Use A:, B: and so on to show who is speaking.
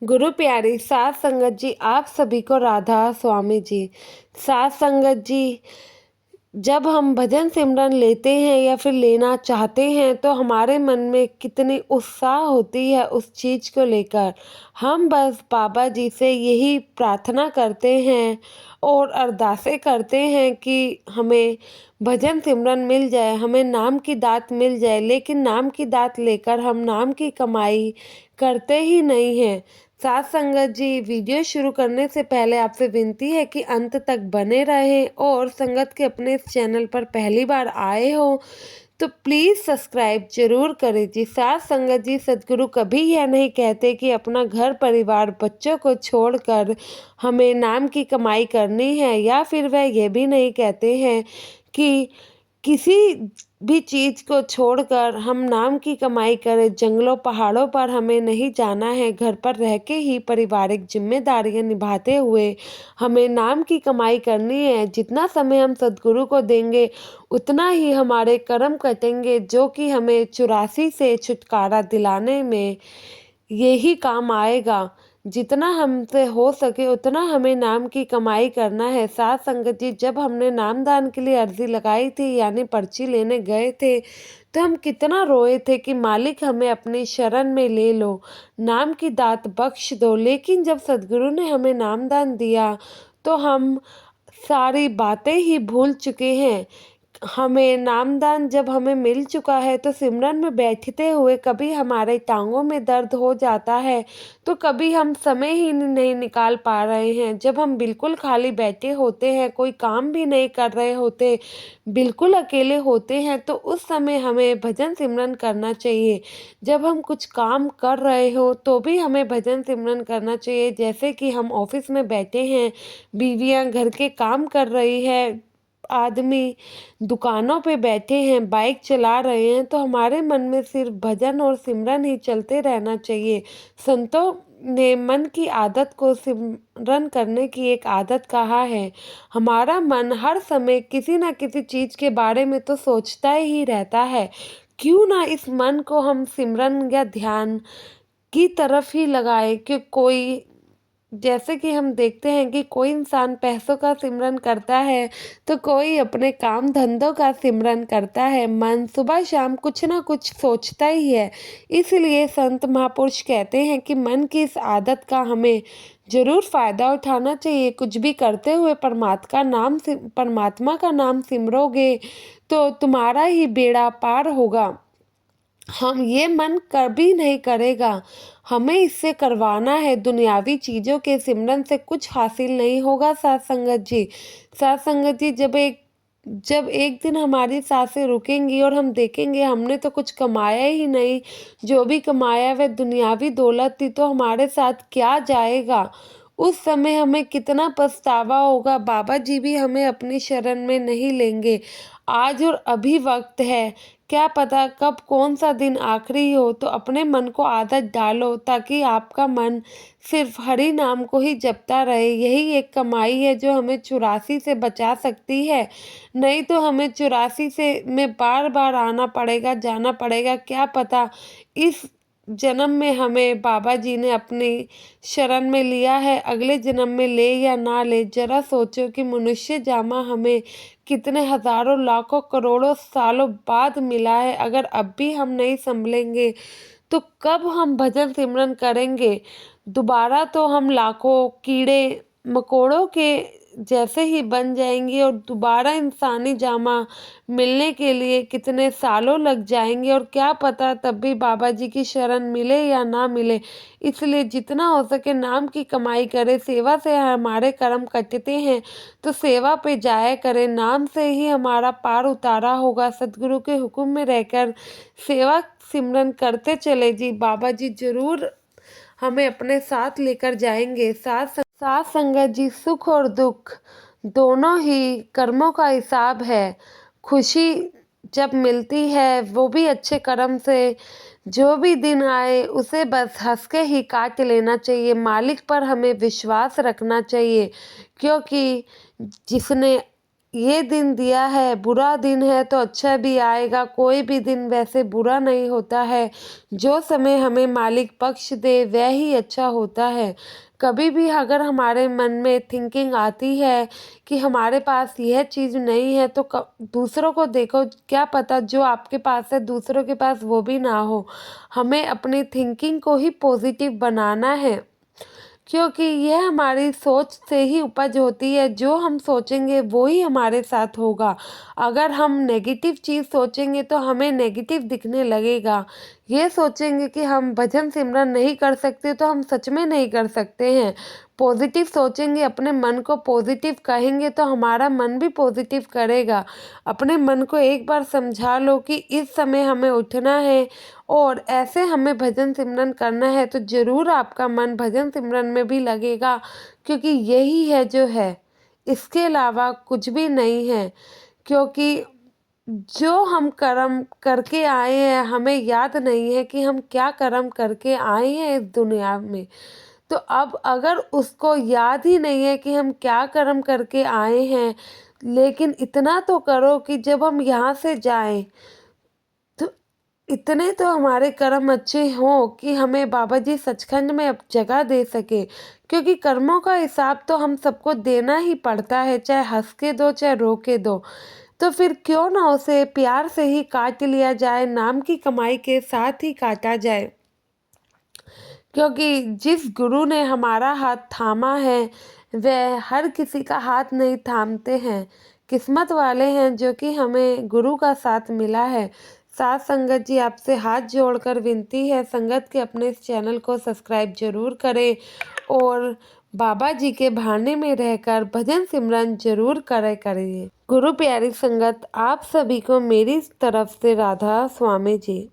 A: गुरु प्यारी सात संगत जी, आप सभी को राधा स्वामी जी। सात संगत जी, जब हम भजन सिमरन लेते हैं या फिर लेना चाहते हैं तो हमारे मन में कितनी उत्साह होती है उस चीज़ को लेकर। हम बस बाबा जी से यही प्रार्थना करते हैं और अरदासें करते हैं कि हमें भजन सिमरन मिल जाए, हमें नाम की दात मिल जाए, लेकिन नाम की दात लेकर हम नाम की कमाई करते ही नहीं हैं। साथ संगत जी, वीडियो शुरू करने से पहले आपसे विनती है कि अंत तक बने रहें और संगत के अपने इस चैनल पर पहली बार आए हो तो प्लीज़ सब्सक्राइब जरूर करें जी। साथ संगत जी, सदगुरु कभी यह नहीं कहते कि अपना घर परिवार बच्चों को छोड़कर हमें नाम की कमाई करनी है, या फिर वह ये भी नहीं कहते हैं कि किसी भी चीज़ को छोड़कर हम नाम की कमाई करें। जंगलों पहाड़ों पर हमें नहीं जाना है, घर पर रह के ही पारिवारिक जिम्मेदारियां निभाते हुए हमें नाम की कमाई करनी है। जितना समय हम सदगुरु को देंगे उतना ही हमारे कर्म कटेंगे, जो कि हमें 84 से छुटकारा दिलाने में यही काम आएगा। जितना हमसे हो सके उतना हमें नाम की कमाई करना है। साथ संगत जी, जब हमने नामदान के लिए अर्जी लगाई थी यानी पर्ची लेने गए थे तो हम कितना रोए थे कि मालिक हमें अपनी शरण में ले लो, नाम की दात बख्श दो। लेकिन जब सदगुरु ने हमें नामदान दिया तो हम सारी बातें ही भूल चुके हैं। हमें नामदान जब हमें मिल चुका है तो सिमरन में बैठते हुए कभी हमारे टांगों में दर्द हो जाता है, तो कभी हम समय ही नहीं निकाल पा रहे हैं। जब हम बिल्कुल खाली बैठे होते हैं, कोई काम भी नहीं कर रहे होते, बिल्कुल अकेले होते हैं, तो उस समय हमें भजन सिमरन करना चाहिए। जब हम कुछ काम कर रहे हो तो भी हमें भजन सिमरन करना चाहिए। जैसे कि हम ऑफिस में बैठे हैं, बीवियां घर के काम कर रही है, आदमी दुकानों पे बैठे हैं, बाइक चला रहे हैं, तो हमारे मन में सिर्फ भजन और सिमरन ही चलते रहना चाहिए। संतों ने मन की आदत को सिमरन करने की एक आदत कहा है। हमारा मन हर समय किसी न किसी चीज के बारे में तो सोचता ही रहता है। क्यों ना इस मन को हम सिमरन या ध्यान की तरफ ही लगाएं कि कोई, जैसे कि हम देखते हैं कि कोई इंसान पैसों का सिमरन करता है तो कोई अपने काम धंधों का सिमरन करता है। मन सुबह शाम कुछ ना कुछ सोचता ही है। इसलिए संत महापुरुष कहते हैं कि मन की इस आदत का हमें जरूर फायदा उठाना चाहिए। कुछ भी करते हुए परमात्मा का नाम सिमरोगे तो तुम्हारा ही बेड़ा पार होगा। हम ये मन कभी नहीं करेगा, हमें इससे करवाना है। दुनियावी चीज़ों के सिमरन से कुछ हासिल नहीं होगा। साथ संगत जी, साथ संगत जी, जब एक दिन हमारी सांसें रुकेंगी और हम देखेंगे हमने तो कुछ कमाया ही नहीं, जो भी कमाया वह दुनियावी दौलत थी, तो हमारे साथ क्या जाएगा। उस समय हमें कितना पछतावा होगा। बाबा जी भी हमें अपनी शरण में नहीं लेंगे। आज और अभी वक्त है, क्या पता कब कौन सा दिन आखिरी हो। तो अपने मन को आदत डालो ताकि आपका मन सिर्फ हरि नाम को ही जपता रहे। यही एक कमाई है जो हमें 84 से बचा सकती है। नहीं तो हमें 84 से में बार बार आना पड़ेगा, जाना पड़ेगा। क्या पता इस जन्म में हमें बाबा जी ने अपनी शरण में लिया है, अगले जन्म में ले या ना ले। जरा सोचो कि मनुष्य जामा हमें कितने हजारों लाखों करोड़ों सालों बाद मिला है। अगर अब भी हम नहीं संभलेंगे तो कब हम भजन सिमरन करेंगे। दोबारा तो हम लाखों कीड़े मकोड़ों के जैसे ही बन जाएंगे और दोबारा इंसानी जामा मिलने के लिए कितने सालों लग जाएंगे, और क्या पता तब भी बाबा जी की शरण मिले या ना मिले। इसलिए जितना हो सके नाम की कमाई करें। सेवा से हमारे कर्म कटते हैं तो सेवा पे जाया करें, नाम से ही हमारा पार उतारा होगा। सदगुरु के हुक्म में रहकर सेवा सिमरन करते चले जी। बाबा जी जरूर हमें अपने साथ लेकर जाएंगे। साथ संगत जी, सुख और दुख दोनों ही कर्मों का हिसाब है। खुशी जब मिलती है वो भी अच्छे कर्म से। जो भी दिन आए उसे बस हंस के ही काट लेना चाहिए। मालिक पर हमें विश्वास रखना चाहिए, क्योंकि जिसने ये दिन दिया है, बुरा दिन है तो अच्छा भी आएगा, कोई भी दिन वैसे बुरा नहीं होता है। जो समय हमें मालिक बख्श दे वह ही अच्छा होता है। कभी भी अगर हमारे मन में थिंकिंग आती है कि हमारे पास यह चीज़ नहीं है तो दूसरों को देखो, क्या पता जो आपके पास है दूसरों के पास वो भी ना हो। हमें अपनी थिंकिंग को ही पॉजिटिव बनाना है, क्योंकि यह हमारी सोच से ही उपज होती है। जो हम सोचेंगे वो ही हमारे साथ होगा। अगर हम नेगेटिव चीज़ सोचेंगे तो हमें नेगेटिव दिखने लगेगा। ये सोचेंगे कि हम भजन सिमरन नहीं कर सकते तो हम सच में नहीं कर सकते हैं। पॉजिटिव सोचेंगे, अपने मन को पॉजिटिव कहेंगे तो हमारा मन भी पॉजिटिव करेगा। अपने मन को एक बार समझा लो कि इस समय हमें उठना है और ऐसे हमें भजन सिमरन करना है, तो ज़रूर आपका मन भजन सिमरन में भी लगेगा, क्योंकि यही है जो है, इसके अलावा कुछ भी नहीं है। क्योंकि जो हम कर्म करके आए हैं, हमें याद नहीं है कि हम क्या कर्म करके आए हैं इस दुनिया में। तो अब अगर उसको याद ही नहीं है कि हम क्या कर्म करके आए हैं, लेकिन इतना तो करो कि जब हम यहाँ से जाएं तो इतने तो हमारे कर्म अच्छे हों कि हमें बाबा जी सचखंड में अब जगह दे सके। क्योंकि कर्मों का हिसाब तो हम सबको देना ही पड़ता है, चाहे हंस के दो चाहे रो के दो। तो फिर क्यों ना उसे प्यार से ही काट लिया जाए, नाम की कमाई के साथ ही काटा जाए। क्योंकि जिस गुरु ने हमारा हाथ थामा है वह हर किसी का हाथ नहीं थामते हैं। किस्मत वाले हैं जो कि हमें गुरु का साथ मिला है। साथ संगत जी, आपसे हाथ जोड़कर विनती है, संगत के अपने इस चैनल को सब्सक्राइब जरूर करें और बाबा जी के भाने में रहकर भजन सिमरन जरूर करिए। गुरु प्यारी संगत, आप सभी को मेरी तरफ से राधा स्वामी जी।